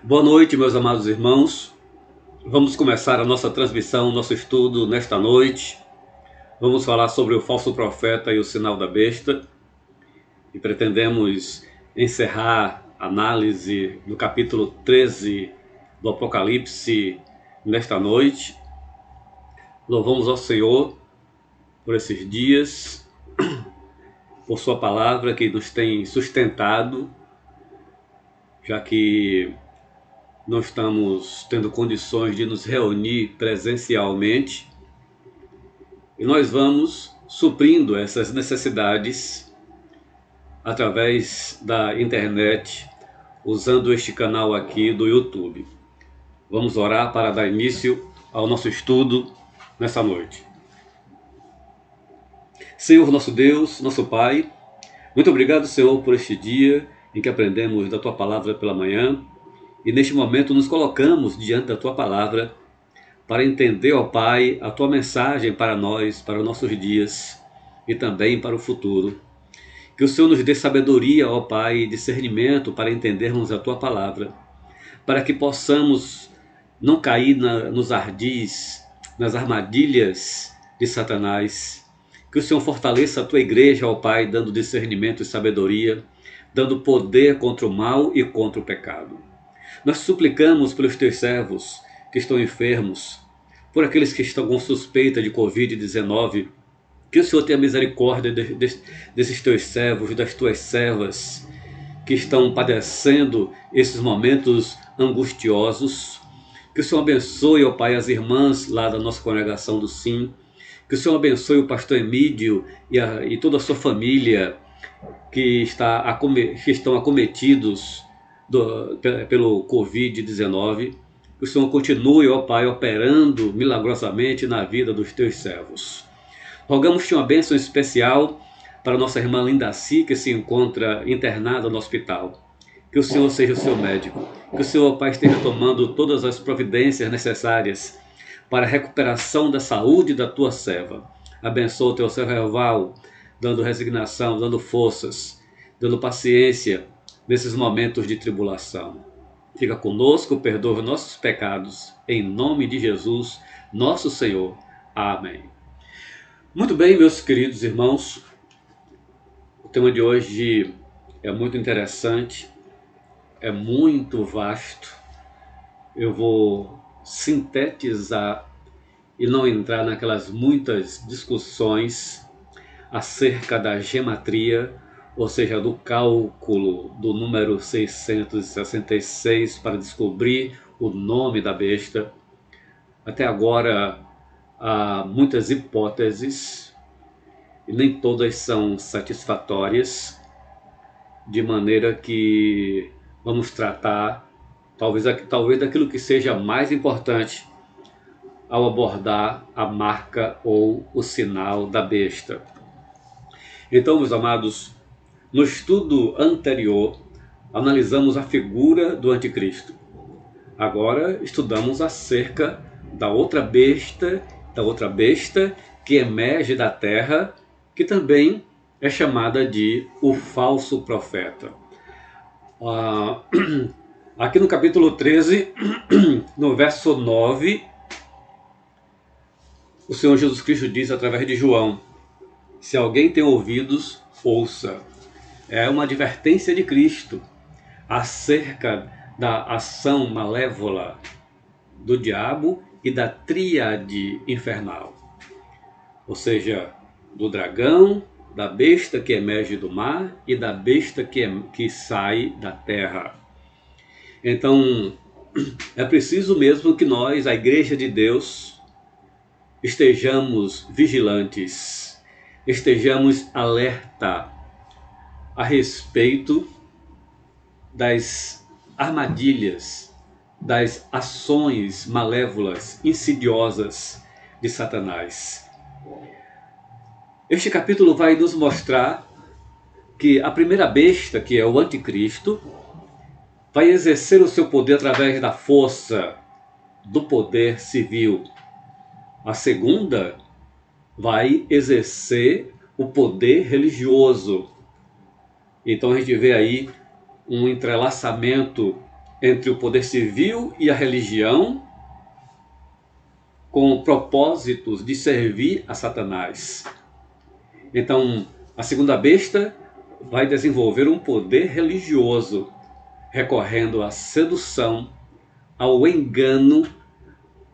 Boa noite, meus amados irmãos. Vamos começar a nossa transmissão, nosso estudo nesta noite. Vamos falar sobre o falso profeta e o sinal da besta. E pretendemos encerrar a análise do capítulo 13 do Apocalipse nesta noite. Louvamos ao Senhor por esses dias, por sua palavra que nos tem sustentado, já que não estamos tendo condições de nos reunir presencialmente, e nós vamos suprindo essas necessidades através da internet, usando este canal aqui do YouTube. Vamos orar para dar início ao nosso estudo nessa noite. Senhor nosso Deus, nosso Pai, muito obrigado, Senhor, por este dia em que aprendemos da Tua Palavra pela manhã, e neste momento nos colocamos diante da Tua Palavra para entender, ó Pai, a Tua mensagem para nós, para os nossos dias e também para o futuro. Que o Senhor nos dê sabedoria, ó Pai, e discernimento para entendermos a Tua Palavra, para que possamos não cair nos ardis, nas armadilhas de Satanás. Que o Senhor fortaleça a Tua igreja, ó Pai, dando discernimento e sabedoria, dando poder contra o mal e contra o pecado. Nós suplicamos pelos Teus servos que estão enfermos, por aqueles que estão com suspeita de Covid-19, que o Senhor tenha misericórdia desses Teus servos, das Tuas servas, que estão padecendo esses momentos angustiosos. Que o Senhor abençoe, ó Pai, as irmãs lá da nossa congregação do Sim. Que o Senhor abençoe o pastor Emídio e toda a sua família que estão acometidos pelo Covid-19. Que o Senhor continue, ó Pai, operando milagrosamente na vida dos Teus servos. Rogamos-te uma bênção especial para nossa irmã Lindaci, que se encontra internada no hospital. Que o Senhor seja o seu médico. Que o Senhor, Pai, esteja tomando todas as providências necessárias para a recuperação da saúde da Tua serva. Abençoa o Teu servo Herval, dando resignação, dando forças, dando paciência nesses momentos de tribulação. Fica conosco, perdoa nossos pecados, em nome de Jesus, nosso Senhor. Amém. Muito bem, meus queridos irmãos, o tema de hoje é muito interessante, é muito vasto. Eu vou sintetizar e não entrar naquelas muitas discussões acerca da gematria, ou seja, do cálculo do número 666 para descobrir o nome da besta. Até agora há muitas hipóteses e nem todas são satisfatórias, de maneira que vamos tratar talvez daquilo que seja mais importante ao abordar a marca ou o sinal da besta. Então, meus amados, no estudo anterior, analisamos a figura do anticristo. Agora estudamos acerca da outra besta que emerge da terra, que também é chamada de o falso profeta. Aqui no capítulo 13, no verso 9, o Senhor Jesus Cristo diz através de João: se alguém tem ouvidos, ouça. É uma advertência de Cristo acerca da ação malévola do diabo e da tríade infernal. Ou seja, do dragão, da besta que emerge do mar e da besta que sai da terra. Então, é preciso mesmo que nós, a Igreja de Deus, estejamos vigilantes, estejamos alerta a respeito das armadilhas, das ações malévolas, insidiosas de Satanás. Este capítulo vai nos mostrar que a primeira besta, que é o anticristo, vai exercer o seu poder através da força, do poder civil. A segunda vai exercer o poder religioso. Então a gente vê aí um entrelaçamento entre o poder civil e a religião, com propósitos de servir a Satanás. Então, a segunda besta vai desenvolver um poder religioso, recorrendo à sedução, ao engano,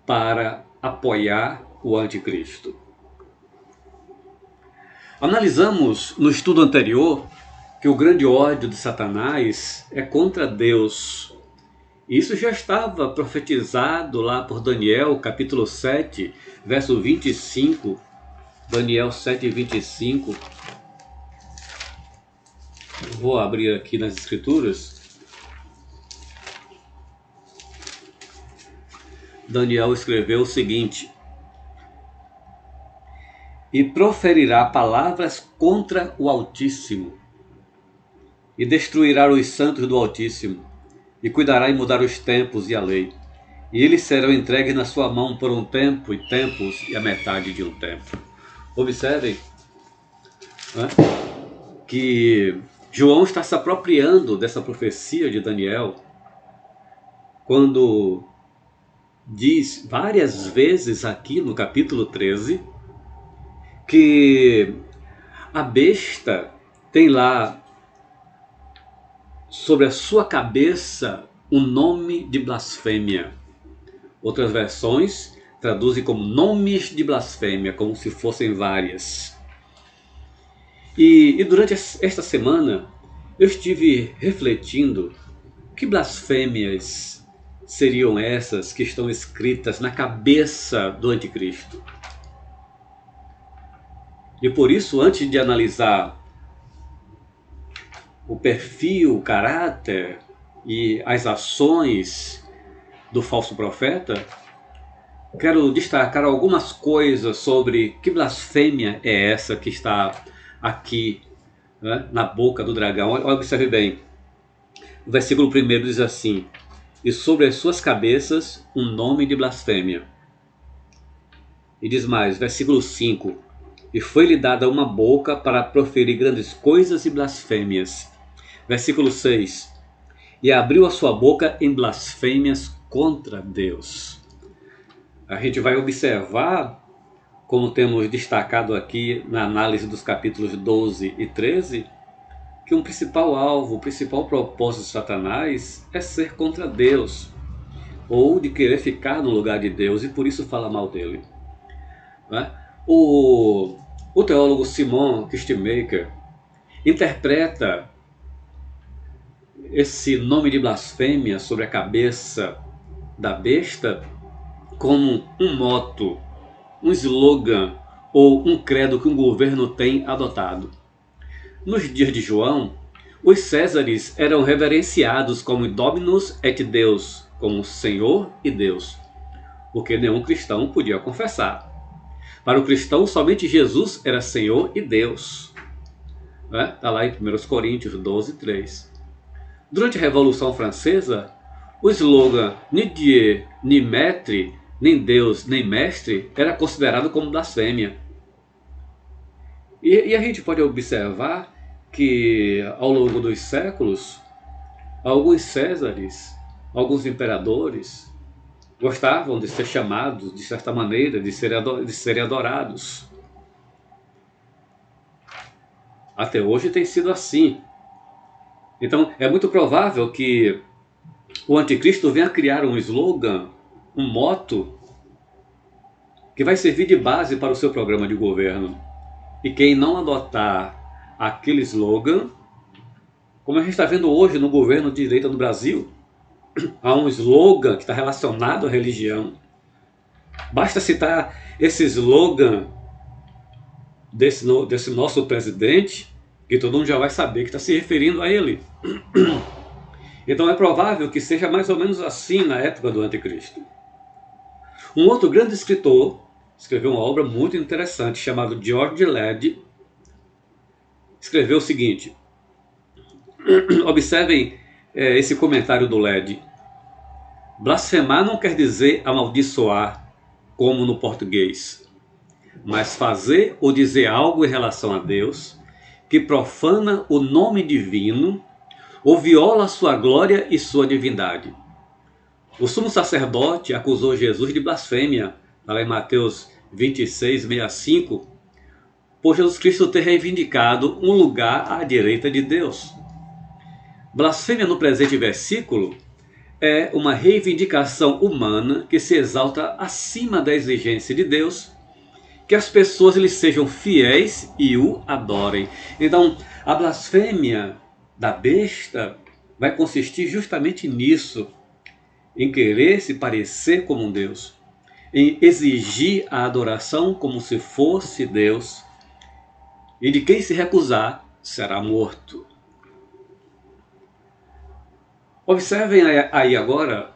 para apoiar o anticristo. Analisamos no estudo anterior que o grande ódio de Satanás é contra Deus. Isso já estava profetizado lá por Daniel, capítulo 7, verso 25. Daniel 7, 25. Vou abrir aqui nas Escrituras. Daniel escreveu o seguinte: e proferirá palavras contra o Altíssimo, e destruirá os santos do Altíssimo, e cuidará em mudar os tempos e a lei. E eles serão entregues na sua mão por um tempo e tempos e a metade de um tempo. Observem, né, que João está se apropriando dessa profecia de Daniel, quando diz várias vezes aqui no capítulo 13, que a besta tem lá sobre a sua cabeça um nome de blasfêmia. Outras versões traduzem como nomes de blasfêmia, como se fossem várias. E durante esta semana eu estive refletindo que blasfêmias seriam essas que estão escritas na cabeça do anticristo. E por isso, antes de analisar o perfil, o caráter e as ações do falso profeta, quero destacar algumas coisas sobre que blasfêmia é essa que está aqui, né, na boca do dragão. Observe bem, o versículo 1 diz assim: e sobre as suas cabeças um nome de blasfêmia. E diz mais, versículo 5: e foi-lhe dada uma boca para proferir grandes coisas e blasfêmias. Versículo 6: e abriu a sua boca em blasfêmias contra Deus. A gente vai observar, como temos destacado aqui na análise dos capítulos 12 e 13, que um principal alvo, o principal propósito de Satanás é ser contra Deus, ou de querer ficar no lugar de Deus, e por isso fala mal dele. Né? O teólogo Simon Kistemaker interpreta esse nome de blasfêmia sobre a cabeça da besta como um motto, um slogan ou um credo que um governo tem adotado. Nos dias de João, os Césares eram reverenciados como Dominus et Deus, como Senhor e Deus, o que nenhum cristão podia confessar. Para o cristão, somente Jesus era Senhor e Deus. Está lá em 1 Coríntios 12, 3. Durante a Revolução Francesa, o slogan Ni Dieu, ni Maître, nem Deus, nem Mestre, era considerado como blasfêmia. E a gente pode observar que ao longo dos séculos, alguns Césares, alguns imperadores, gostavam de ser chamados, de certa maneira, de serem adorados. Até hoje tem sido assim. Então é muito provável que o anticristo venha criar um slogan, um motto, que vai servir de base para o seu programa de governo. E quem não adotar aquele slogan, como a gente está vendo hoje no governo de direita no Brasil, há um slogan que está relacionado à religião. Basta citar esse slogan desse nosso presidente, que todo mundo já vai saber que está se referindo a ele. Então é provável que seja mais ou menos assim na época do anticristo. Um outro grande escritor escreveu uma obra muito interessante, chamado George Led. Escreveu o seguinte, observem esse comentário do Led: blasfemar não quer dizer amaldiçoar, como no português, mas fazer ou dizer algo em relação a Deus que profana o nome divino ou viola sua glória e sua divindade. O sumo sacerdote acusou Jesus de blasfêmia, está lá em Mateus 26:65, por Jesus Cristo ter reivindicado um lugar à direita de Deus. Blasfêmia no presente versículo é uma reivindicação humana que se exalta acima da exigência de Deus, que as pessoas lhe sejam fiéis e o adorem. Então, a blasfêmia da besta vai consistir justamente nisso, em querer se parecer como um Deus, em exigir a adoração como se fosse Deus, e de quem se recusar será morto. Observem aí agora,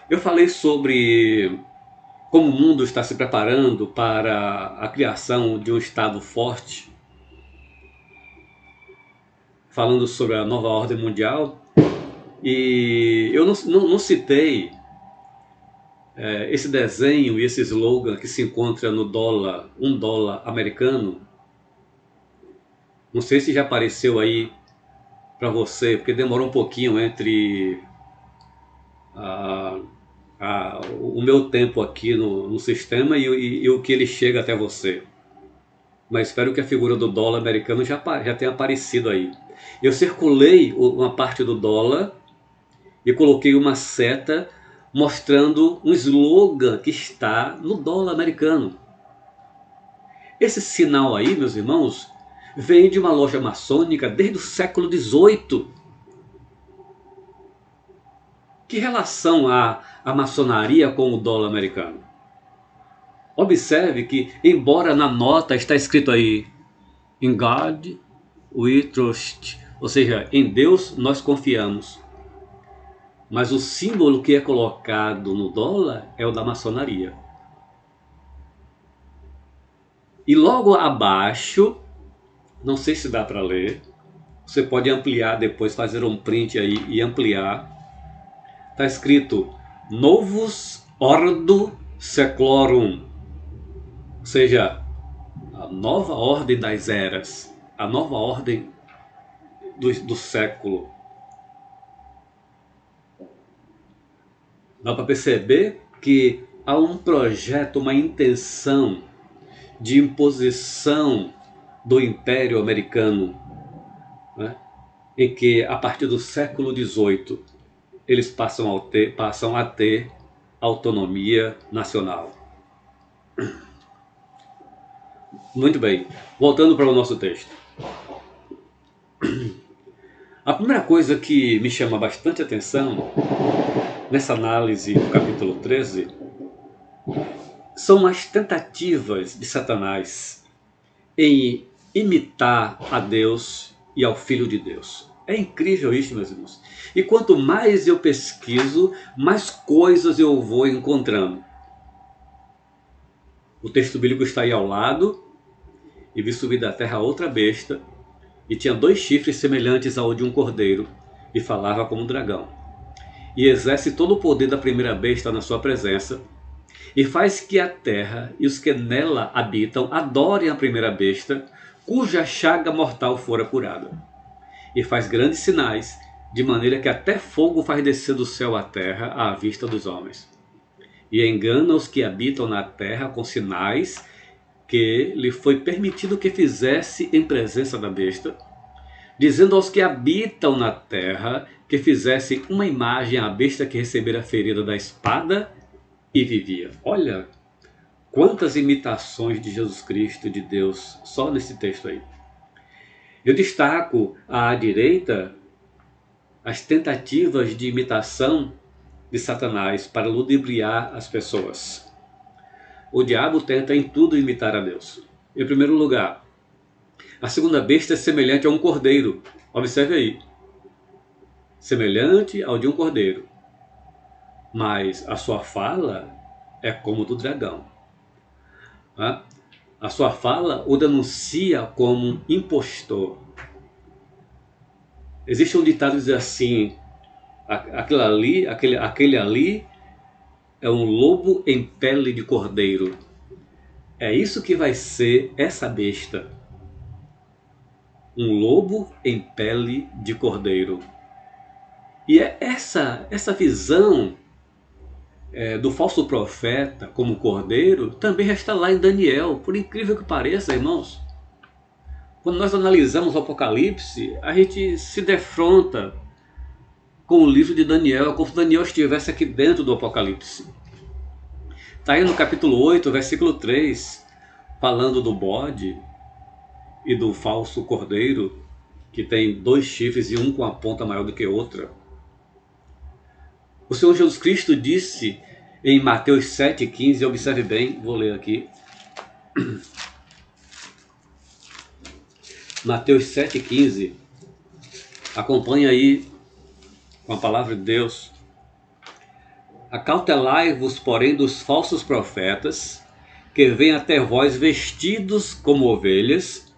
eu falei sobre como o mundo está se preparando para a criação de um Estado forte, falando sobre a nova ordem mundial, e eu não citei esse desenho e esse slogan que se encontra no dólar, $1 americano. Não sei se já apareceu aí para você, porque demora um pouquinho entre o meu tempo aqui no sistema e o que ele chega até você. Mas espero que a figura do dólar americano já tenha aparecido aí. Eu circulei uma parte do dólar e coloquei uma seta mostrando um slogan que está no dólar americano. Esse sinal aí, meus irmãos, vem de uma loja maçônica desde o século XVIII. Que relação há a maçonaria com o dólar americano? Observe que, embora na nota está escrito aí, "In God we trust", ou seja, em Deus nós confiamos, mas o símbolo que é colocado no dólar é o da maçonaria. E logo abaixo, não sei se dá para ler, você pode ampliar depois, fazer um print aí e ampliar. Está escrito Novus Ordo Seclorum, ou seja, a nova ordem das eras, a nova ordem do século. Dá para perceber que há um projeto, uma intenção de imposição do Império Americano, né? Em que a partir do século XVIII eles passam a ter autonomia nacional. Muito bem, voltando para o nosso texto. A primeira coisa que me chama bastante atenção nessa análise do capítulo 13 são as tentativas de Satanás em imitar a Deus e ao Filho de Deus. É incrível isso, meus irmãos. E quanto mais eu pesquiso, mais coisas eu vou encontrando. O texto bíblico está aí ao lado. E vi subir da terra outra besta, e tinha 2 chifres semelhantes ao de um cordeiro, e falava como um dragão. E exerce todo o poder da primeira besta na sua presença, e faz que a terra e os que nela habitam adorem a primeira besta, cuja chaga mortal fora curada. E faz grandes sinais, de maneira que até fogo faz descer do céu à terra à vista dos homens. E engana os que habitam na terra com sinais que lhe foi permitido que fizesse em presença da besta, dizendo aos que habitam na terra que fizessem uma imagem à besta que recebera a ferida da espada e vivia. Olha quantas imitações de Jesus Cristo, de Deus, só nesse texto aí. Eu destaco à direita as tentativas de imitação de Satanás para ludibriar as pessoas. O diabo tenta em tudo imitar a Deus. Em primeiro lugar, a segunda besta é semelhante a um cordeiro. Observe aí. Semelhante ao de um cordeiro. Mas a sua fala é como do dragão. A sua fala o denuncia como um impostor. Existe um ditado que diz assim: aquele ali é um lobo em pele de cordeiro. É isso que vai ser essa besta. Um lobo em pele de cordeiro. E é essa visão do falso profeta como cordeiro também está lá em Daniel, por incrível que pareça, irmãos. Quando nós analisamos o Apocalipse, a gente se defronta com o livro de Daniel, como se Daniel estivesse aqui dentro do Apocalipse. Está aí no capítulo 8, versículo 3, falando do bode e do falso cordeiro, que tem 2 chifres e um com a ponta maior do que outra. O Senhor Jesus Cristo disse em Mateus 7,15, observe bem, vou ler aqui. Mateus 7,15, acompanha aí com a palavra de Deus. Acautelai-vos, porém, dos falsos profetas, que vêm até vós vestidos como ovelhas,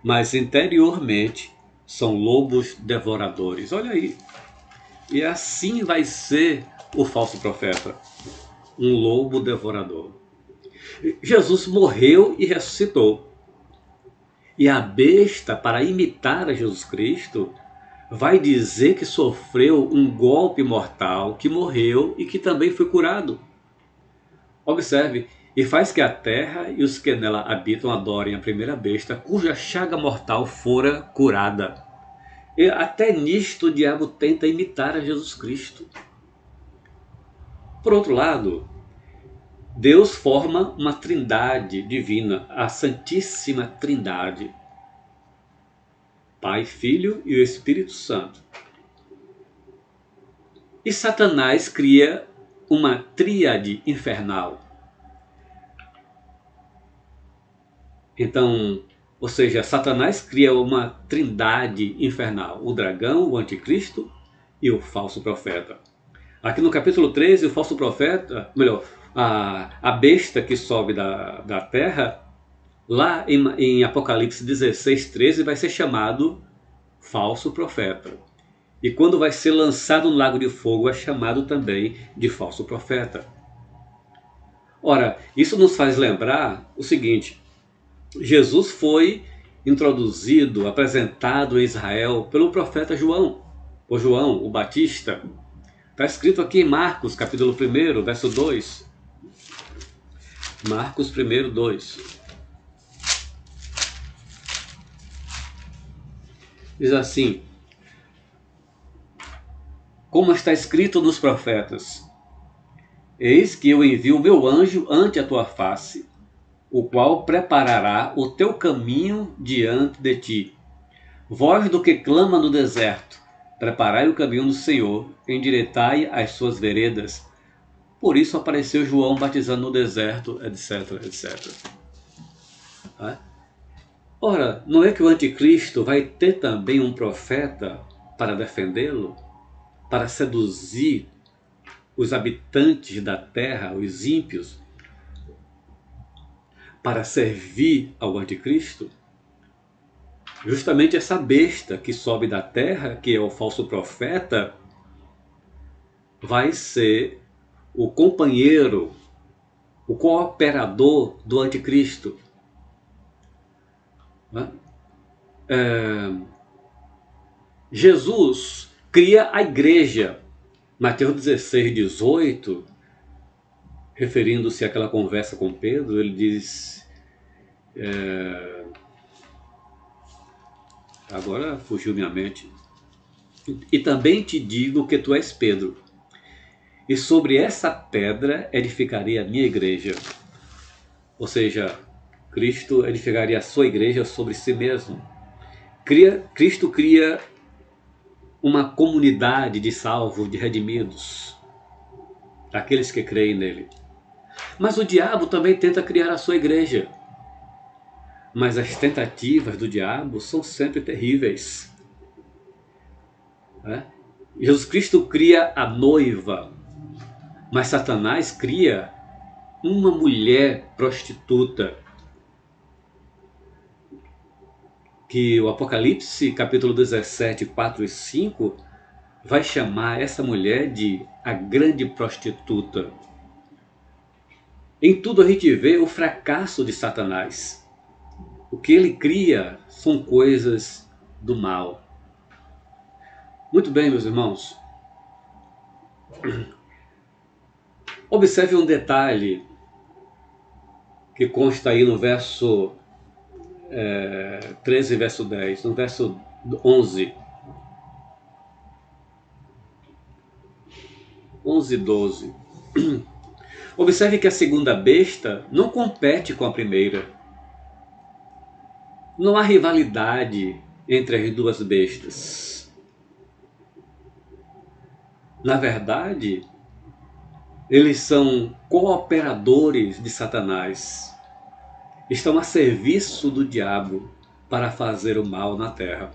mas interiormente são lobos devoradores. Olha aí. E assim vai ser o falso profeta, um lobo devorador. Jesus morreu e ressuscitou. E a besta, para imitar a Jesus Cristo, vai dizer que sofreu um golpe mortal, que morreu e que também foi curado. Observe, e faz que a terra e os que nela habitam adorem a primeira besta, cuja chaga mortal fora curada. E até nisto o diabo tenta imitar a Jesus Cristo. Por outro lado, Deus forma uma trindade divina, a Santíssima Trindade. Pai, Filho e o Espírito Santo. E Satanás cria uma tríade infernal. Então, ou seja, Satanás cria uma trindade infernal. O dragão, o anticristo e o falso profeta. Aqui no capítulo 13, o falso profeta, melhor, a besta que sobe da terra, lá em Apocalipse 16:13, vai ser chamado falso profeta. E quando vai ser lançado no lago de fogo, é chamado também de falso profeta. Ora, isso nos faz lembrar o seguinte: Jesus foi introduzido, apresentado em Israel pelo profeta João, o João, o Batista. Está escrito aqui em Marcos, capítulo 1, verso 2. Marcos 1, 2. Diz assim: como está escrito nos profetas, eis que eu envio o meu anjo ante a tua face, o qual preparará o teu caminho diante de ti. Voz do que clama no deserto, preparai o caminho do Senhor, endireitai as suas veredas. Por isso apareceu João batizando no deserto, etc, etc. Ora, não é que o anticristo vai ter também um profeta para defendê-lo? Para seduzir os habitantes da terra, os ímpios, para servir ao anticristo? Justamente essa besta que sobe da terra, que é o falso profeta, vai ser o companheiro, o cooperador do anticristo. Jesus cria a igreja. Mateus 16:18, referindo-se àquela conversa com Pedro, ele diz... agora fugiu minha mente. E também te digo que tu és Pedro, e sobre essa pedra edificarei a minha igreja. Ou seja, Cristo edificaria a sua igreja sobre si mesmo. Cristo cria uma comunidade de salvos, de redimidos, aqueles que creem nele. Mas o diabo também tenta criar a sua igreja. Mas as tentativas do diabo são sempre terríveis. Jesus Cristo cria a noiva, mas Satanás cria uma mulher prostituta, que o Apocalipse capítulo 17, 4 e 5 vai chamar essa mulher de a grande prostituta. Em tudo a gente vê o fracasso de Satanás. O que ele cria são coisas do mal. Muito bem, meus irmãos, Observe um detalhe que consta aí no verso 13, verso 10, no verso 11, 11 e 12. Observe que a segunda besta não compete com a primeira. Não há rivalidade entre as duas bestas. Na verdade, eles são cooperadores de Satanás. Estão a serviço do diabo para fazer o mal na terra.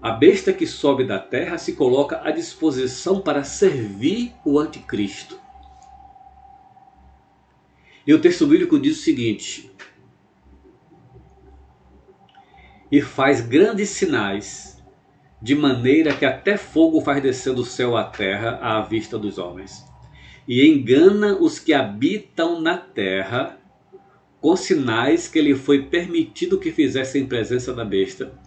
A besta que sobe da terra se coloca à disposição para servir o anticristo. E o texto bíblico diz o seguinte: e faz grandes sinais, de maneira que até fogo faz descer do céu à terra à vista dos homens. E engana os que habitam na terra com sinais que lhe foi permitido que fizessem em presença da besta,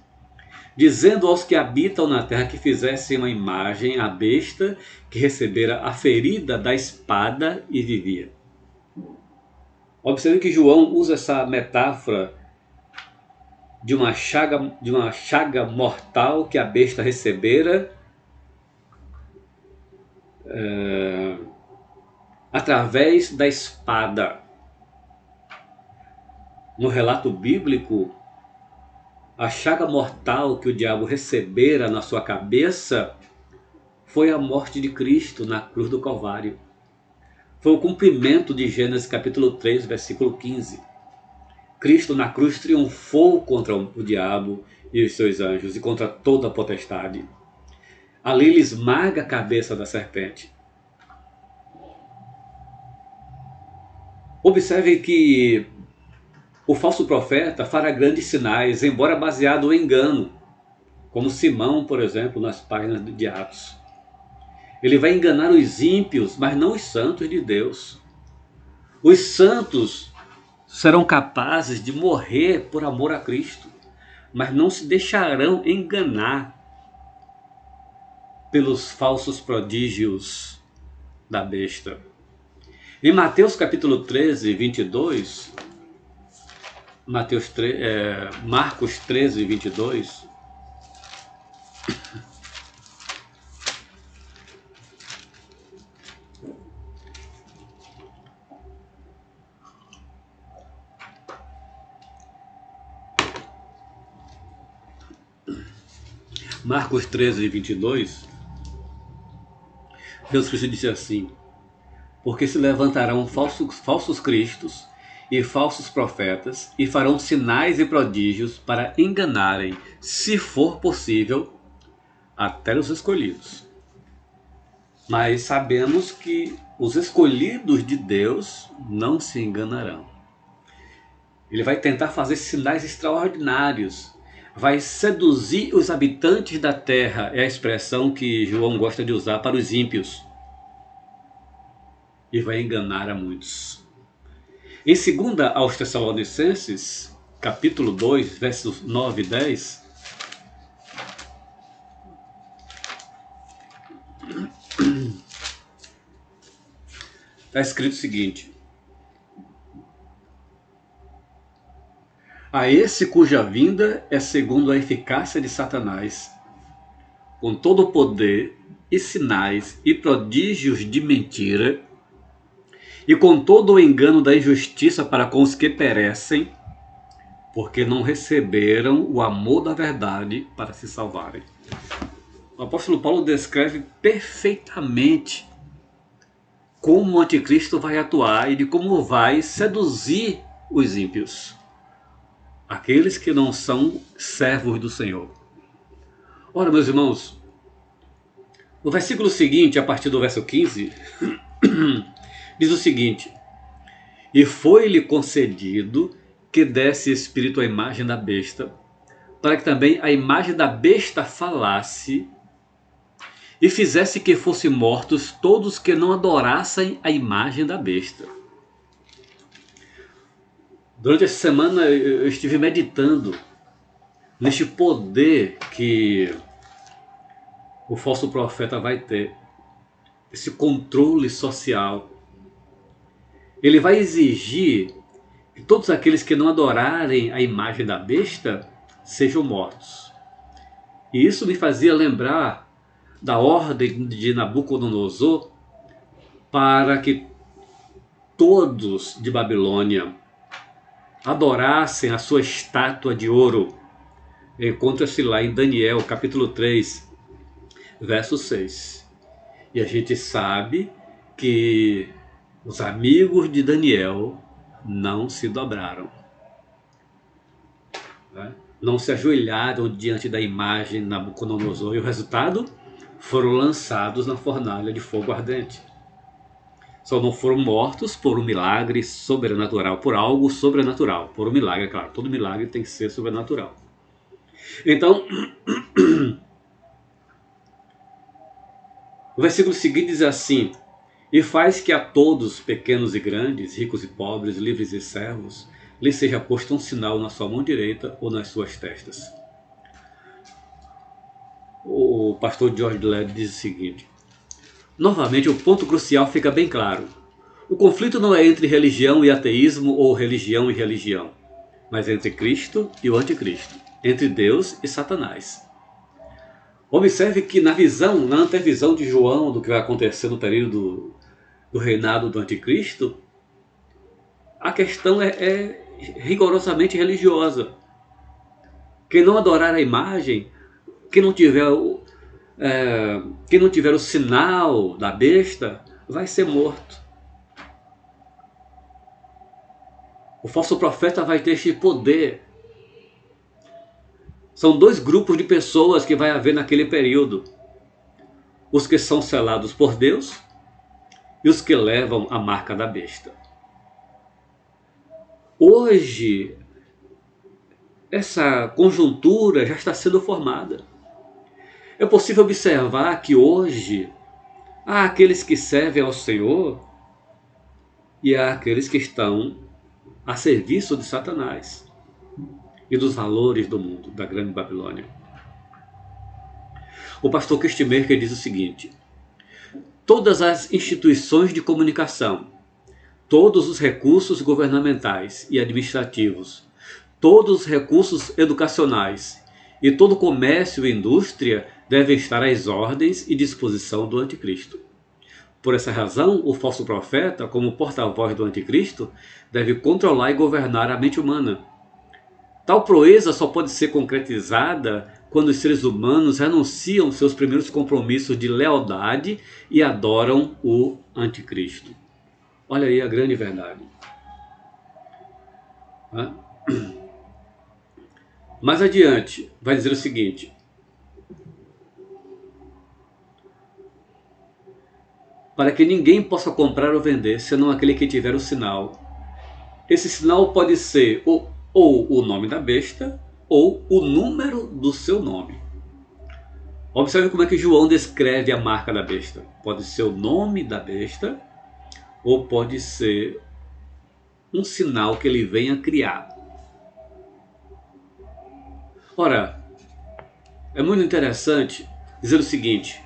dizendo aos que habitam na terra que fizessem uma imagem à besta que recebera a ferida da espada e vivia. Observe que João usa essa metáfora de uma chaga mortal que a besta recebera através da espada. No relato bíblico, a chaga mortal que o diabo recebera na sua cabeça foi a morte de Cristo na cruz do Calvário. Foi o cumprimento de Gênesis capítulo 3, versículo 15. Cristo na cruz triunfou contra o diabo e os seus anjos e contra toda a potestade. Ali ele esmaga a cabeça da serpente. Observe que o falso profeta fará grandes sinais, embora baseado em engano, como Simão, por exemplo, nas páginas de Atos. Ele vai enganar os ímpios, mas não os santos de Deus. Os santos serão capazes de morrer por amor a Cristo, mas não se deixarão enganar pelos falsos prodígios da besta. Em Mateus capítulo 13, 22, Marcos 13, 22, Marcos 13, 22, Jesus Cristo disse assim: porque se levantarão falsos cristos e falsos profetas e farão sinais e prodígios para enganarem, se for possível, até os escolhidos. Mas sabemos que os escolhidos de Deus não se enganarão. Ele vai tentar fazer sinais extraordinários, vai seduzir os habitantes da terra, é a expressão que João gosta de usar para os ímpios, e vai enganar a muitos. Em 2 aos Tessalonicenses, capítulo 2, versos 9 e 10, está escrito o seguinte: a esse cuja vinda é segundo a eficácia de Satanás, com todo o poder e sinais e prodígios de mentira, e com todo o engano da injustiça para com os que perecem, porque não receberam o amor da verdade para se salvarem. O apóstolo Paulo descreve perfeitamente como o anticristo vai atuar e de como vai seduzir os ímpios, aqueles que não são servos do Senhor. Ora, meus irmãos, no versículo seguinte, a partir do verso 15, diz o seguinte: e foi-lhe concedido que desse espírito à imagem da besta, para que também a imagem da besta falasse, e fizesse que fossem mortos todos que não adorassem a imagem da besta. Durante essa semana eu estive meditando neste poder que o falso profeta vai ter. esse controle social. Ele vai exigir que todos aqueles que não adorarem a imagem da besta sejam mortos. E isso me fazia lembrar da ordem de Nabucodonosor para que todos de Babilônia adorassem a sua estátua de ouro. Encontra-se lá em Daniel, capítulo 3, verso 6. E a gente sabe que os amigos de Daniel não se dobraram, né? Não se ajoelharam diante da imagem de Nabucodonosor. E o resultado? Foram lançados na fornalha de fogo ardente. Só não foram mortos por um milagre sobrenatural, por algo sobrenatural. Por um milagre, claro, todo milagre tem que ser sobrenatural. Então, o versículo seguinte diz assim: e faz que a todos, pequenos e grandes, ricos e pobres, livres e servos, lhe seja posto um sinal na sua mão direita ou nas suas testas. O pastor George Led diz o seguinte: novamente, o ponto crucial fica bem claro. O conflito não é entre religião e ateísmo ou religião e religião, mas entre Cristo e o anticristo, entre Deus e Satanás. Observe que na antevisão de João do que vai acontecer no período do reinado do anticristo, a questão é rigorosamente religiosa. Quem não adorar a imagem, quem não tiver o sinal da besta, vai ser morto. O falso profeta vai ter esse poder. São dois grupos de pessoas que vai haver naquele período: os que são selados por Deus e os que levam a marca da besta. Hoje, essa conjuntura já está sendo formada. É possível observar que hoje há aqueles que servem ao Senhor e há aqueles que estão a serviço de Satanás e dos valores do mundo, da grande Babilônia. O pastor Kistemaker diz o seguinte: todas as instituições de comunicação, todos os recursos governamentais e administrativos, todos os recursos educacionais e todo o comércio e indústria devem estar às ordens e disposição do anticristo. Por essa razão, o falso profeta, como porta-voz do anticristo, deve controlar e governar a mente humana. Tal proeza só pode ser concretizada quando os seres humanos renunciam seus primeiros compromissos de lealdade e adoram o anticristo. Olha aí a grande verdade. Mais adiante, vai dizer o seguinte: para que ninguém possa comprar ou vender, senão aquele que tiver o sinal. Esse sinal pode ser ou o nome da besta, ou o número do seu nome. Observe como é que João descreve a marca da besta. Pode ser o nome da besta, ou pode ser um sinal que ele venha criar. Ora, é muito interessante dizer o seguinte: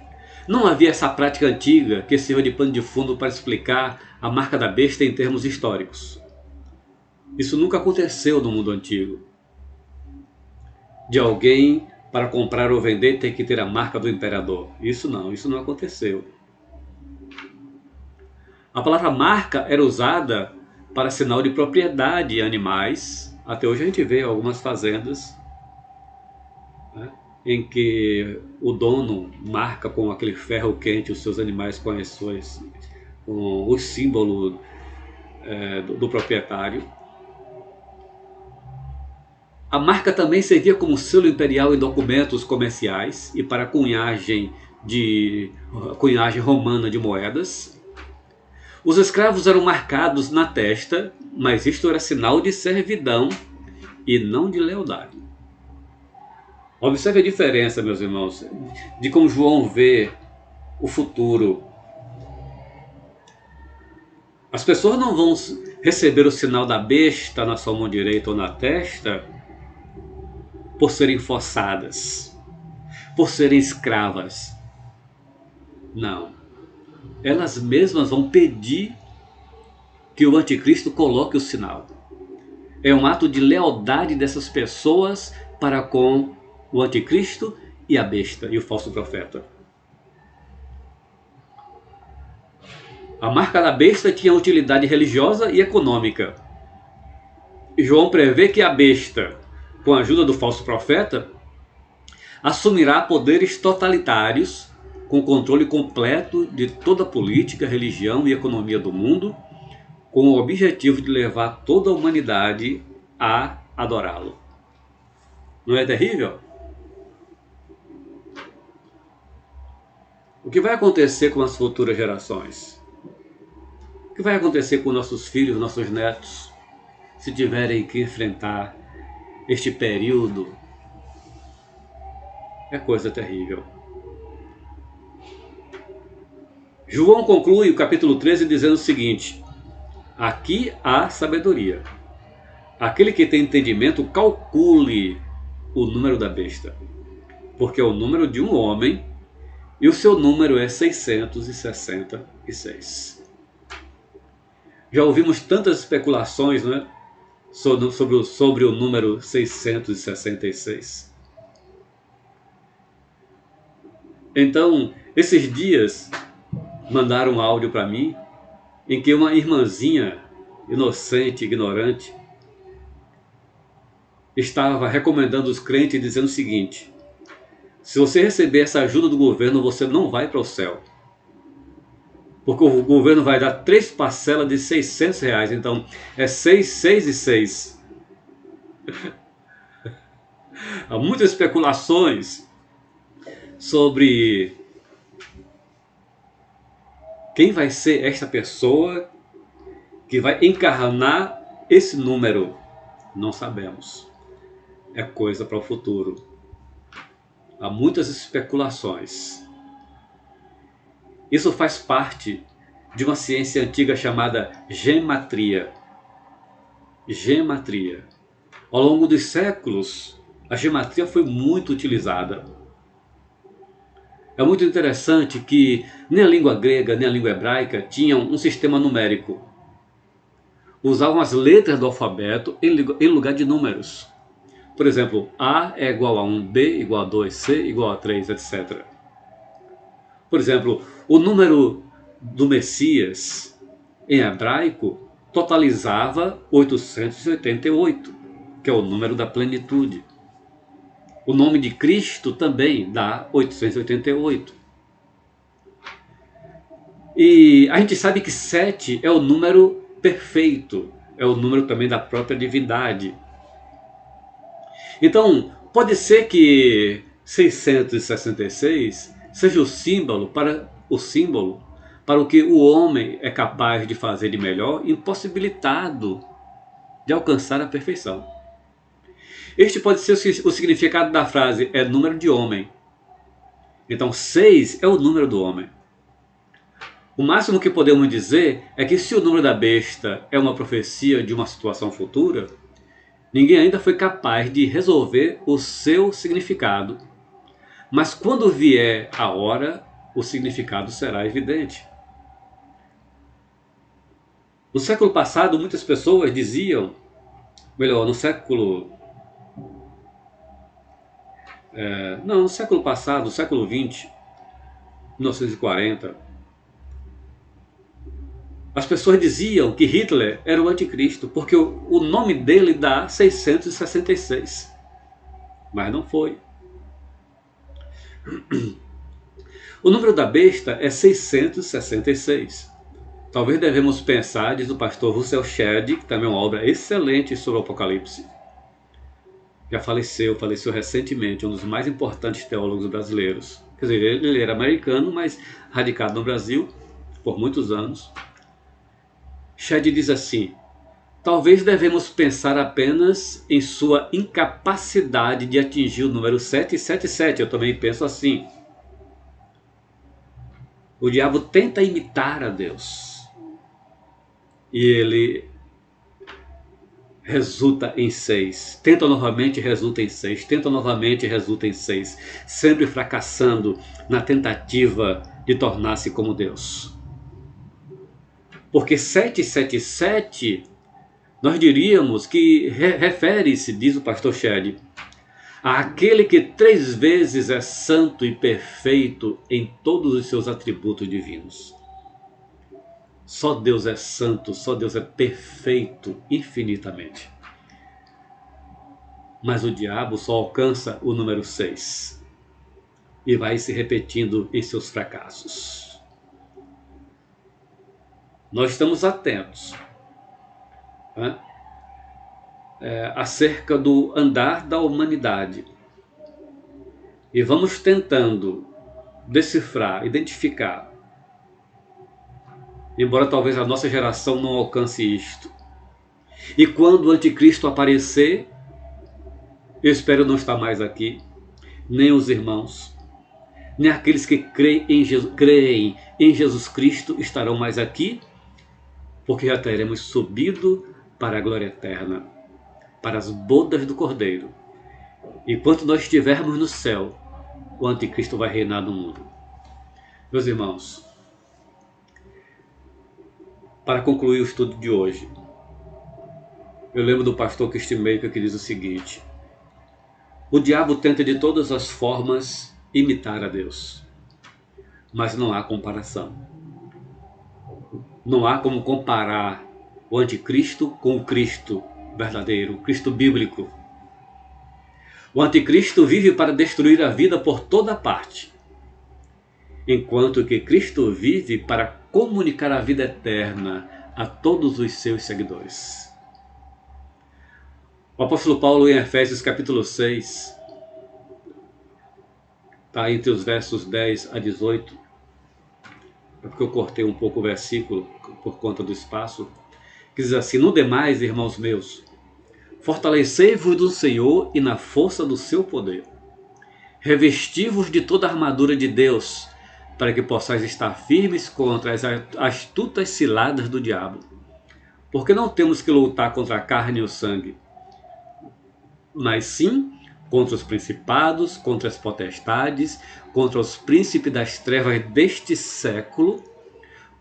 não havia essa prática antiga que sirva de pano de fundo para explicar a marca da besta em termos históricos. Isso nunca aconteceu no mundo antigo. De alguém, para comprar ou vender, ter que ter a marca do imperador. Isso não aconteceu. A palavra marca era usada para sinal de propriedade em animais. Até hoje a gente vê algumas fazendas, né, em que o dono marca com aquele ferro quente os seus animais com o símbolo do proprietário. A marca também servia como selo imperial em documentos comerciais e para cunhagem romana de moedas. Os escravos eram marcados na testa, mas isto era sinal de servidão e não de lealdade. Observe a diferença, meus irmãos, de como João vê o futuro. As pessoas não vão receber o sinal da besta na sua mão direita ou na testa por serem forçadas, por serem escravas. Não. elas mesmas vão pedir que o anticristo coloque o sinal. É um ato de lealdade dessas pessoas para com o anticristo e a besta e o falso profeta. A marca da besta tinha utilidade religiosa e econômica. E João prevê que a besta, com a ajuda do falso profeta, assumirá poderes totalitários com controle completo de toda a política, religião e economia do mundo, com o objetivo de levar toda a humanidade a adorá-lo. Não é terrível? O que vai acontecer com as futuras gerações? O que vai acontecer com nossos filhos, nossos netos, se tiverem que enfrentar este período? É coisa terrível. João conclui o capítulo 13 dizendo o seguinte: aqui há sabedoria. Aquele que tem entendimento, calcule o número da besta, porque é o número de um homem e o seu número é 666. Já ouvimos tantas especulações, né, sobre o número 666. Então, esses dias mandaram um áudio para mim em que uma irmãzinha inocente, ignorante, estava recomendando os crentes dizendo o seguinte: se você receber essa ajuda do governo, você não vai para o céu, porque o governo vai dar 3 parcelas de R$600, então é 6, 6 e 6. Há muitas especulações sobre quem vai ser esta pessoa que vai encarnar esse número. Não sabemos. É coisa para o futuro. Há muitas especulações. Isso faz parte de uma ciência antiga chamada gematria. Gematria. Ao longo dos séculos, a gematria foi muito utilizada. É muito interessante que nem a língua grega nem a língua hebraica tinham um sistema numérico. Usavam as letras do alfabeto em lugar de números. Por exemplo, A é igual a 1, B igual a 2, C igual a 3, etc. Por exemplo, o número do Messias em hebraico totalizava 888, que é o número da plenitude. O nome de Cristo também dá 888. E a gente sabe que 7 é o número perfeito, é o número também da própria divindade. Então, pode ser que 666 seja o símbolo para o que o homem é capaz de fazer de melhor, impossibilitado de alcançar a perfeição. Este pode ser o significado da frase, é número de homem. Então 6 é o número do homem. O máximo que podemos dizer é que se o número da besta é uma profecia de uma situação futura, ninguém ainda foi capaz de resolver o seu significado. Mas quando vier a hora, o significado será evidente. No século passado, muitas pessoas diziam, no século passado, século 20, 1940, as pessoas diziam que Hitler era o anticristo, porque o nome dele dá 666. Mas não foi. O número da besta é 666. Talvez devemos pensar, diz o pastor Russell Shedd, que também é uma obra excelente sobre o Apocalipse. Já faleceu recentemente, um dos mais importantes teólogos brasileiros. Quer dizer, ele era americano, mas radicado no Brasil por muitos anos. Shedd diz assim: talvez devemos pensar apenas em sua incapacidade de atingir o número 777. Eu também penso assim. O diabo tenta imitar a Deus. E ele resulta em 6. Tenta novamente, resulta em 6. Tenta novamente, resulta em 6. Sempre fracassando na tentativa de tornar-se como Deus. Porque 777, nós diríamos que refere-se, diz o pastor Shed, àquele que 3 vezes é santo e perfeito em todos os seus atributos divinos. Só Deus é santo, só Deus é perfeito infinitamente. Mas o diabo só alcança o número 6 e vai se repetindo em seus fracassos. Nós estamos atentos, né, acerca do andar da humanidade e vamos tentando decifrar, identificar, embora talvez a nossa geração não alcance isto. E quando o anticristo aparecer, eu espero não estar mais aqui, nem os irmãos, nem aqueles que creem em Jesus Cristo estarão mais aqui, porque já teremos subido para a glória eterna, para as bodas do Cordeiro. Enquanto nós estivermos no céu, o anticristo vai reinar no mundo. Meus irmãos, para concluir o estudo de hoje, eu lembro do pastor Christy Maker que diz o seguinte: o diabo tenta de todas as formas imitar a Deus, mas não há comparação. Não há como comparar o anticristo com o Cristo verdadeiro, o Cristo bíblico. O anticristo vive para destruir a vida por toda parte, enquanto que Cristo vive para comunicar a vida eterna a todos os seus seguidores. O apóstolo Paulo, em Efésios capítulo 6, está entre os versos 10 a 18, é porque eu cortei um pouco o versículo por conta do espaço, que diz assim: no demais, irmãos meus, fortalecei-vos do Senhor e na força do seu poder. Revesti-vos de toda a armadura de Deus, para que possais estar firmes contra as astutas ciladas do diabo. Porque não temos que lutar contra a carne e o sangue, mas sim contra os principados, contra as potestades, contra os príncipes das trevas deste século,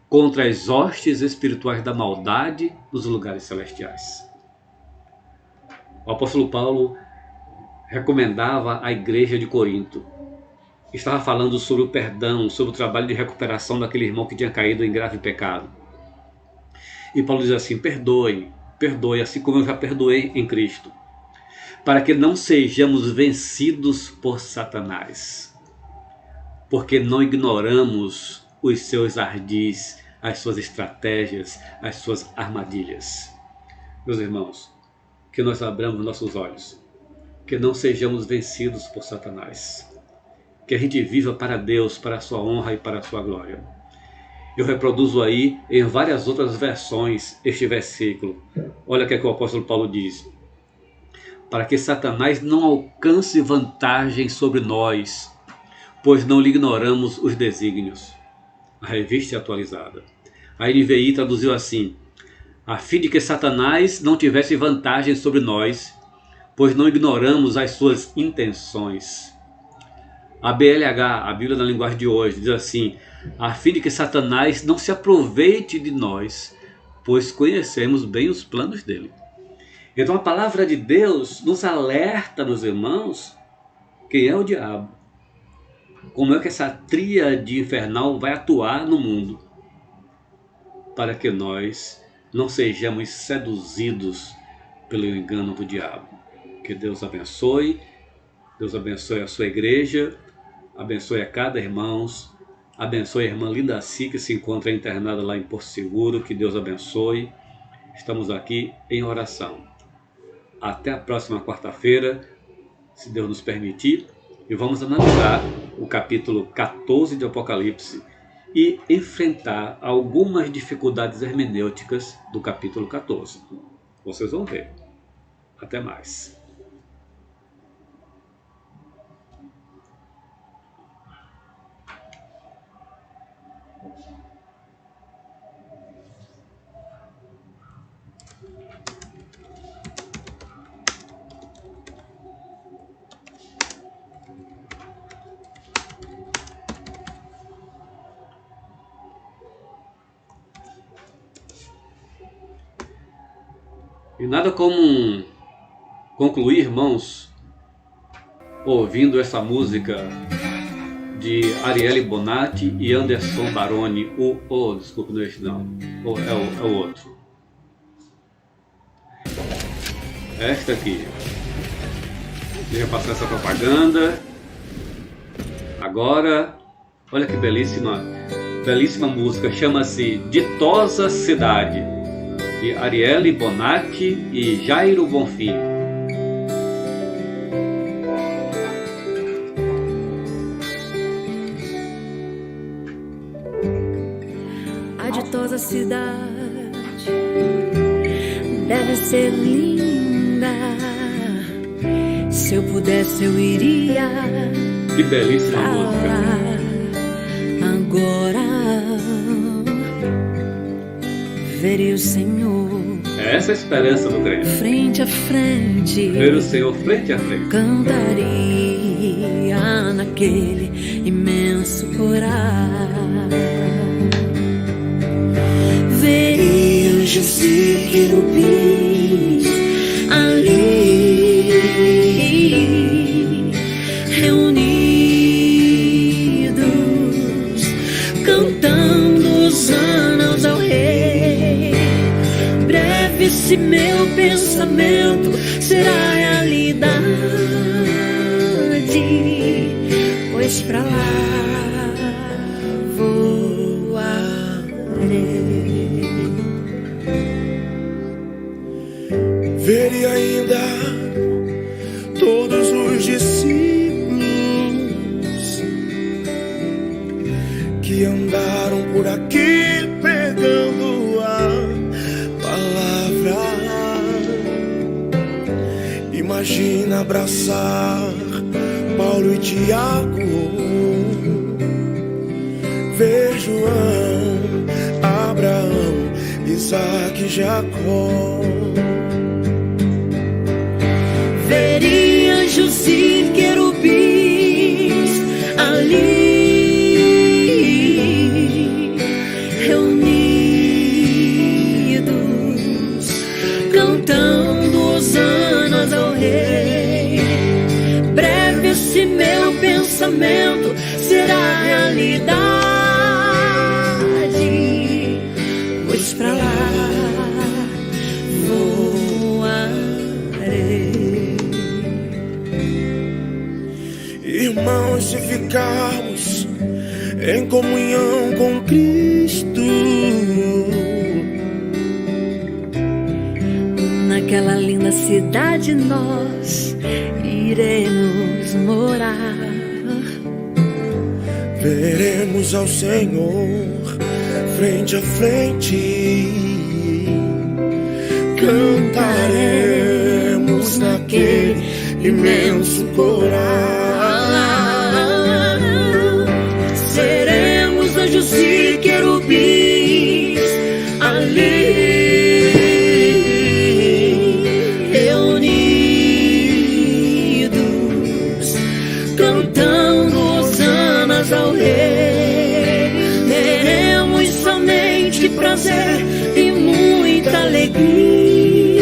contra as hostes espirituais da maldade nos lugares celestiais. O apóstolo Paulo recomendava à igreja de Corinto. Estava falando sobre o perdão, sobre o trabalho de recuperação daquele irmão que tinha caído em grave pecado. E Paulo diz assim: perdoe, assim como eu já perdoei em Cristo, para que não sejamos vencidos por Satanás, porque não ignoramos os seus ardis, as suas estratégias, as suas armadilhas. Meus irmãos, que nós abramos nossos olhos, que não sejamos vencidos por Satanás, que a gente viva para Deus, para a sua honra e para a sua glória. Eu reproduzo aí em várias outras versões este versículo. Olha o que o apóstolo Paulo diz: para que Satanás não alcance vantagem sobre nós, pois não lhe ignoramos os desígnios. A revista atualizada. A NVI traduziu assim: a fim de que Satanás não tivesse vantagem sobre nós, pois não ignoramos as suas intenções. A BLH, a Bíblia na linguagem de hoje, diz assim: a fim de que Satanás não se aproveite de nós, pois conhecemos bem os planos dele. Então a palavra de Deus nos alerta, meus irmãos, quem é o diabo, como é que essa tríade infernal vai atuar no mundo, para que nós não sejamos seduzidos pelo engano do diabo. Que Deus abençoe a sua igreja, abençoe a cada irmão, abençoe a irmã Lindaci, que se encontra internada lá em Porto Seguro, que Deus abençoe. Estamos aqui em oração. Até a próxima quarta-feira, se Deus nos permitir, e vamos analisar o capítulo 14 de Apocalipse e enfrentar algumas dificuldades hermenêuticas do capítulo 14. Vocês vão ver. Até mais. E nada como concluir, irmãos, ouvindo essa música de Arielle Bonatti e Anderson Baroni. Desculpa, não é esse não. É o outro. Esta aqui. Deixa eu passar essa propaganda. Agora, olha que belíssima música. Chama-se Ditosa Cidade, de Arielle Bonatti e Jairo Bonfim. A ditosa cidade deve ser linda. Se eu pudesse, eu iria. Que belíssima música. Agora veria o Senhor. Essa é a esperança do crente. Frente a frente. Ver o Senhor frente a frente. Cantaria naquele imenso coral. Veria anjos e querubins ali reunidos, cantando hosanas ao Rei. Breve esse meu pensamento será realidade, pois pra lá voarei. Veria ainda todos os discípulos que andaram por aqui pregando a palavra. Imagina abraçar Paulo e Tiago, ver João, Abraão, Isaac e Jacó. Veria anjos e querubins ali reunidos, cantando hosanas ao Rei. Breve esse meu pensamento será realidade, pois pra lá Irmãos, se ficarmos em comunhão com Cristo, naquela linda cidade nós iremos morar. Veremos ao Senhor frente a frente, cantaremos naquele imenso coral. Seremos anjos e querubins ali reunidos, cantando hosanas ao Rei. Teremos somente prazer e muita alegria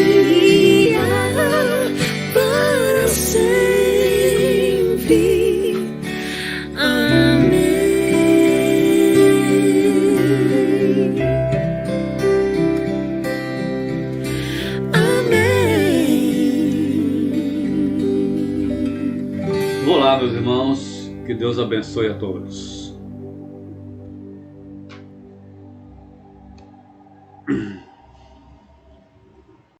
para sempre. Amém. Olá, meus irmãos, que Deus abençoe a todos.